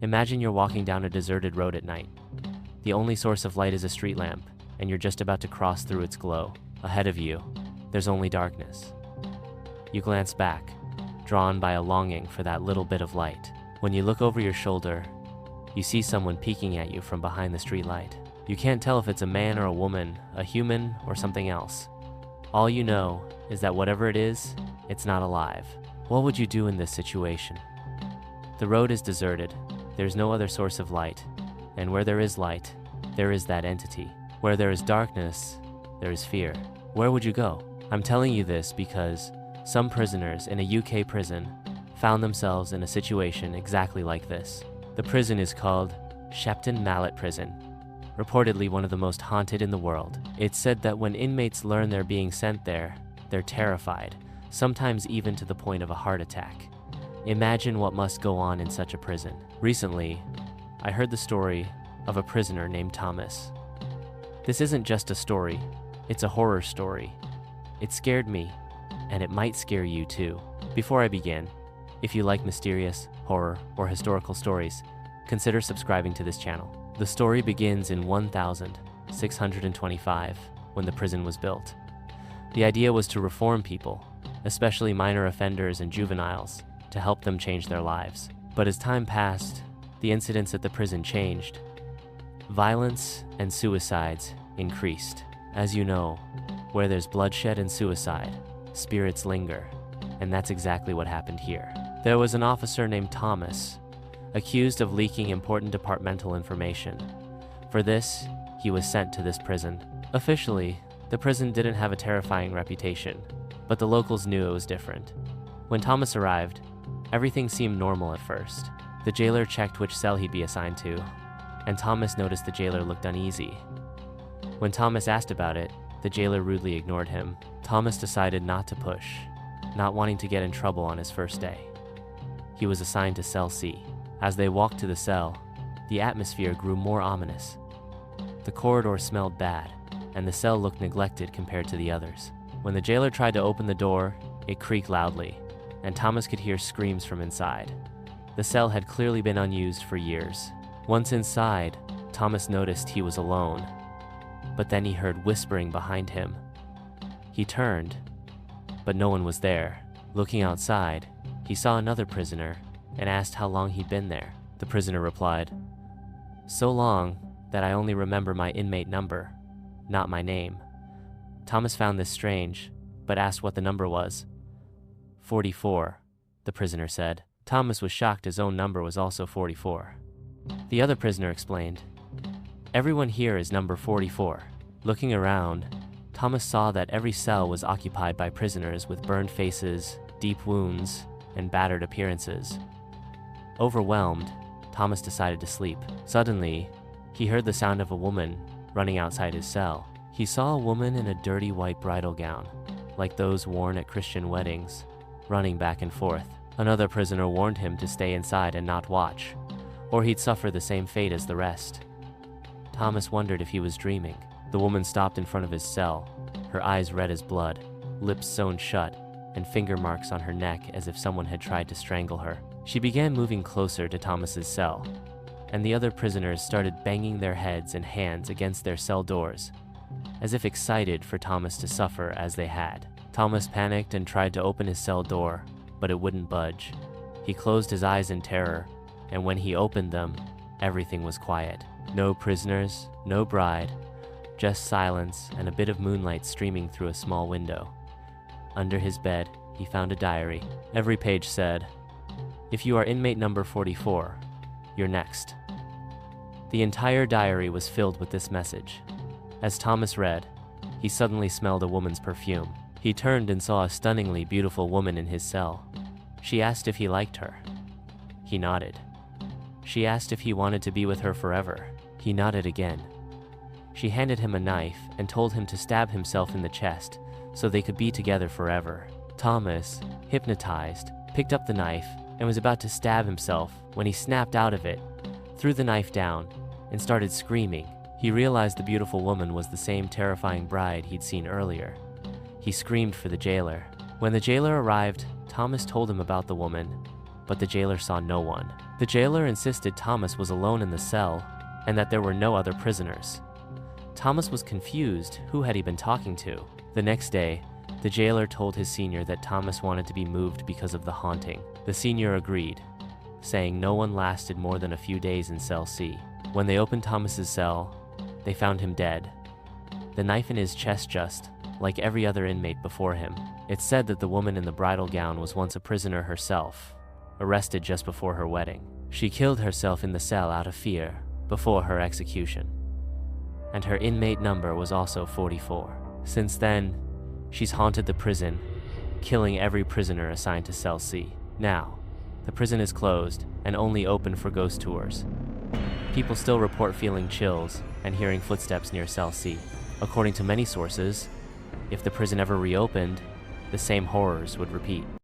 Imagine you're walking down a deserted road at night. The only source of light is a street lamp, and you're just about to cross through its glow. Ahead of you, there's only darkness. You glance back, drawn by a longing for that little bit of light. When you look over your shoulder, you see someone peeking at you from behind the streetlight. You can't tell if it's a man or a woman, a human or something else. All you know is that whatever it is, it's not alive. What would you do in this situation? The road is deserted. There's no other source of light. And where there is light, there is that entity. Where there is darkness, there is fear. Where would you go? I'm telling you this because some prisoners in a UK prison found themselves in a situation exactly like this. The prison is called Shepton Mallet Prison, reportedly one of the most haunted in the world. It's said that when inmates learn they're being sent there, they're terrified, sometimes even to the point of a heart attack. Imagine what must go on in such a prison. Recently, I heard the story of a prisoner named Thomas. This isn't just a story, it's a horror story. It scared me, and it might scare you too. Before I begin, if you like mysterious, horror, or historical stories, consider subscribing to this channel. The story begins in 1625, when the prison was built. The idea was to reform people, especially minor offenders and juveniles, to help them change their lives. But as time passed, the incidents at the prison changed. Violence and suicides increased. As you know, where there's bloodshed and suicide, spirits linger, and that's exactly what happened here. There was an officer named Thomas, accused of leaking important departmental information. For this, he was sent to this prison. Officially, the prison didn't have a terrifying reputation, but the locals knew it was different. When Thomas arrived, everything seemed normal at first. The jailer checked which cell he'd be assigned to, and Thomas noticed the jailer looked uneasy. When Thomas asked about it, the jailer rudely ignored him. Thomas decided not to push, not wanting to get in trouble on his first day. He was assigned to cell C. As they walked to the cell, the atmosphere grew more ominous. The corridor smelled bad, and the cell looked neglected compared to the others. When the jailer tried to open the door, it creaked loudly, and Thomas could hear screams from inside. The cell had clearly been unused for years. Once inside, Thomas noticed he was alone, but then he heard whispering behind him. He turned, but no one was there. Looking outside, he saw another prisoner and asked how long he'd been there. The prisoner replied, "So long that I only remember my inmate number, not my name." Thomas found this strange, but asked what the number was. 44, the prisoner said. Thomas was shocked his own number was also 44. The other prisoner explained, "Everyone here is number 44. Looking around, Thomas saw that every cell was occupied by prisoners with burned faces, deep wounds, and battered appearances. Overwhelmed, Thomas decided to sleep. Suddenly, he heard the sound of a woman running outside his cell. He saw a woman in a dirty white bridal gown, like those worn at Christian weddings, running back and forth. Another prisoner warned him to stay inside and not watch, or he'd suffer the same fate as the rest. Thomas wondered if he was dreaming. The woman stopped in front of his cell, her eyes red as blood, lips sewn shut, and finger marks on her neck as if someone had tried to strangle her. She began moving closer to Thomas's cell, and the other prisoners started banging their heads and hands against their cell doors, as if excited for Thomas to suffer as they had. Thomas panicked and tried to open his cell door, but it wouldn't budge. He closed his eyes in terror, and when he opened them, everything was quiet. No prisoners, no bride, just silence and a bit of moonlight streaming through a small window. Under his bed, he found a diary. Every page said, "If you are inmate number 44, you're next." The entire diary was filled with this message. As Thomas read, he suddenly smelled a woman's perfume. He turned and saw a stunningly beautiful woman in his cell. She asked if he liked her. He nodded. She asked if he wanted to be with her forever. He nodded again. She handed him a knife and told him to stab himself in the chest so they could be together forever. Thomas, hypnotized, picked up the knife and was about to stab himself when he snapped out of it, threw the knife down, and started screaming. He realized the beautiful woman was the same terrifying bride he'd seen earlier. He screamed for the jailer. When the jailer arrived, Thomas told him about the woman, but the jailer saw no one. The jailer insisted Thomas was alone in the cell and that there were no other prisoners. Thomas was confused. Who had he been talking to? The next day, the jailer told his senior that Thomas wanted to be moved because of the haunting. The senior agreed, saying no one lasted more than a few days in cell C. When they opened Thomas's cell, they found him dead, the knife in his chest just like every other inmate before him. It's said that the woman in the bridal gown was once a prisoner herself, arrested just before her wedding. She killed herself in the cell out of fear before her execution, and her inmate number was also 44. Since then, she's haunted the prison, killing every prisoner assigned to cell C. Now, the prison is closed and only open for ghost tours. People still report feeling chills and hearing footsteps near cell C. According to many sources, if the prison ever reopened, the same horrors would repeat.